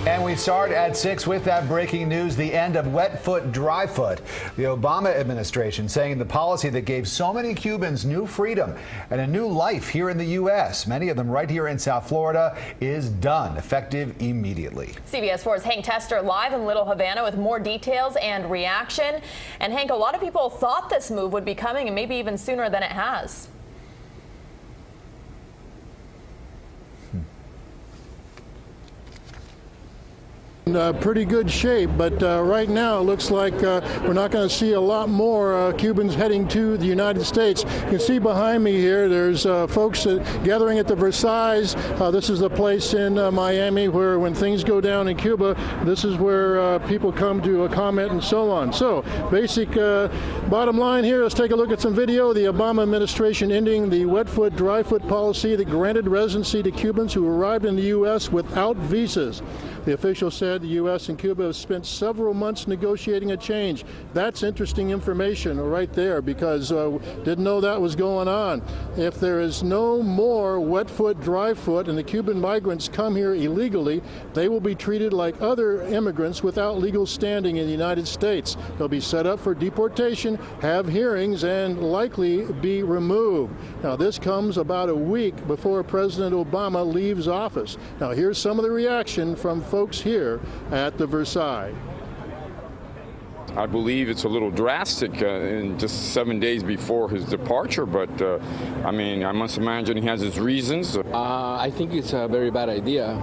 And we start at 6 with that breaking news, the end of wet foot, dry foot. The Obama administration saying the policy that gave so many Cubans new freedom and a new life here in the U.S., many of them right here in South Florida, is done, effective immediately. CBS 4's Hank Tester live in Little Havana with more details and reaction. And Hank, a lot of people thought this move would be coming and maybe even sooner than it has. Pretty good shape, but right now it looks like we're not going to see a lot more Cubans heading to the United States. You can see behind me here there's folks gathering at the Versailles. This is the place in Miami where when things go down in Cuba, this is where people come to comment and so on. So basic bottom line here, let's take a look at some video. The Obama administration ending the wet foot, dry foot policy that granted residency to Cubans who arrived in the U.S. without visas. The official said the U.S. and Cuba have spent several months negotiating a change. That's interesting information right there, because didn't know that was going on. If there is no more wet foot, dry foot, and the Cuban migrants come here illegally, they will be treated like other immigrants without legal standing in the United States. They'll be set up for deportation, have hearings, and likely be removed. Now, this comes about a week before President Obama leaves office. Now, here's some of the reaction from folks here at the Versailles. I believe it's a little drastic in just 7 days before his departure, but I mean, I must imagine he has his reasons. I think it's a very bad idea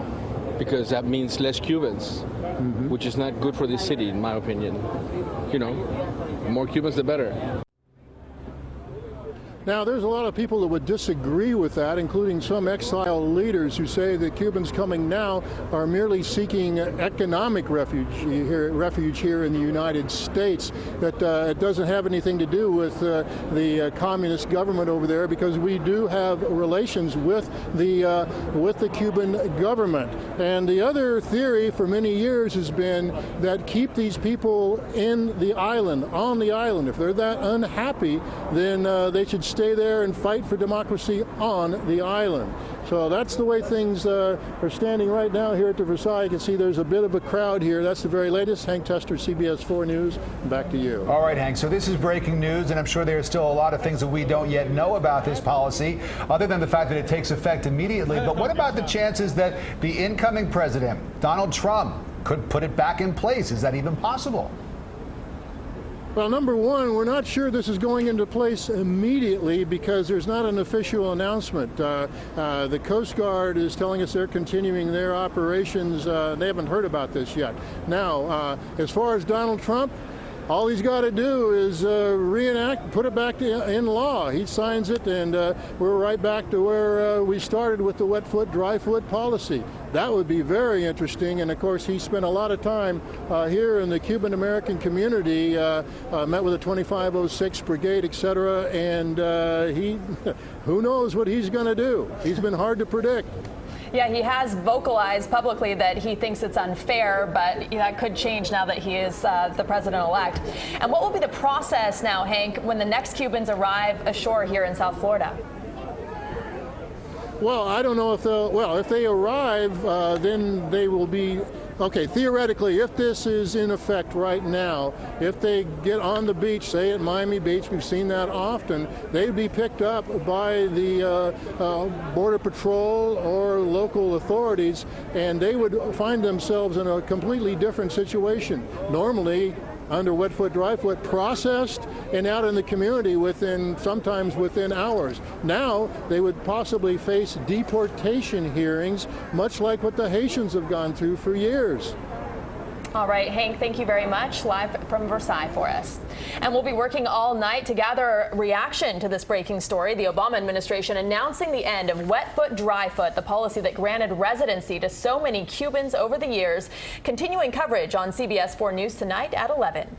because that means less Cubans, which is not good for the city, in my opinion. You know, more Cubans, the better. Now, there's a lot of people that would disagree with that, including some exile leaders who say that Cubans coming now are merely seeking economic refuge here in the United States, that it doesn't have anything to do with the communist government over there, because we do have relations with the Cuban government. And the other theory for many years has been that keep these people in the island, on the island. If they're that unhappy, then they should stay there and fight for democracy on the island. So that's the way things are standing right now here at the Versailles. You can see there's a bit of a crowd here. That's the very latest. Hank Tester, CBS 4 News. Back to you. All right, Hank. So this is breaking news, and I'm sure there's still a lot of things that we don't yet know about this policy, other than the fact that it takes effect immediately. But what about the chances that the incoming president, Donald Trump, could put it back in place? Is that even possible? Well, number one, we're not sure this is going into place immediately because there's not an official announcement. The Coast Guard is telling us they're continuing their operations. They haven't heard about this yet. Now, as far as Donald Trump, all he's got to do is put it back in law. He signs it, and we're right back to where we started with the wet foot, dry foot policy. That would be very interesting. And of course, he spent a lot of time here in the Cuban American community, met with the 2506 Brigade, etc. And who knows what he's going to do? He's been hard to predict. Yeah, he has vocalized publicly that he thinks it's unfair, but that could change now that he is the president-elect. And what will be the process now, Hank, when the next Cubans arrive ashore here in South Florida? Well, I don't know if if they arrive, then they will be, okay, theoretically, if this is in effect right now, if they get on the beach, say at Miami Beach, we've seen that often, they'd be picked up by the Border Patrol or local authorities, and they would find themselves in a completely different situation. Normally, under wet foot, dry foot, processed and out in the community sometimes within hours. Now they would possibly face deportation hearings, much like what the Haitians have gone through for years. All right, Hank, thank you very much. Live from Versailles for us. And we'll be working all night to gather reaction to this breaking story. The Obama administration announcing the end of wet foot, dry foot, the policy that granted residency to so many Cubans over the years. Continuing coverage on CBS 4 News tonight at 11.